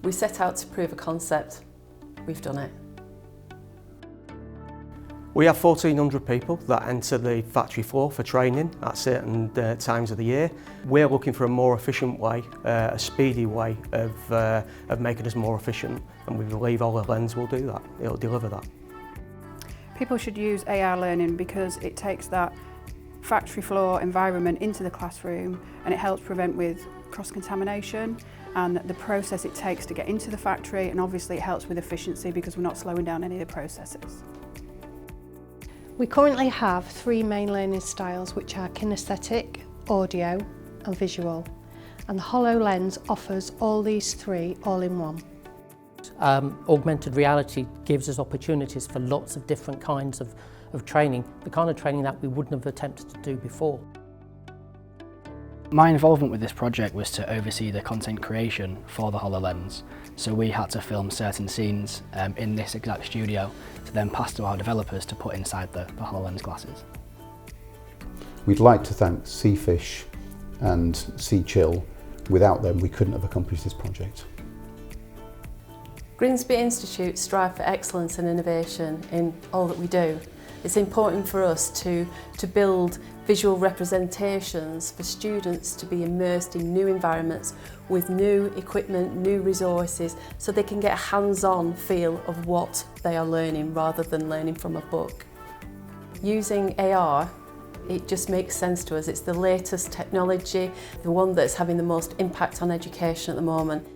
We set out to prove a concept. We've done it. We have 1,400 people that enter the factory floor for training at certain times of the year. We're looking for a more efficient way, a speedy way of making us more efficient, and we believe Hololens will do that. It'll deliver that. People should use AR learning because it takes that factory floor environment into the classroom, and it helps prevent with cross-contamination and the process it takes to get into the factory, and obviously it helps with efficiency because we're not slowing down any of the processes. We currently have 3 main learning styles, which are kinesthetic, audio and visual, and the Hololens offers all these 3 all in one. Augmented reality gives us opportunities for lots of different kinds of training, the kind of training that we wouldn't have attempted to do before. My involvement with this project was to oversee the content creation for the Hololens, so we had to film certain scenes in this exact studio to then pass to our developers to put inside the Hololens glasses. We'd like to thank Seafish and Sea Chill. Without them we couldn't have accomplished this project. Grimsby Institute strive for excellence and innovation in all that we do. It's important for us to build visual representations for students to be immersed in new environments with new equipment, new resources, so they can get a hands-on feel of what they are learning rather than learning from a book. Using AR, it just makes sense to us. It's the latest technology, the one that's having the most impact on education at the moment.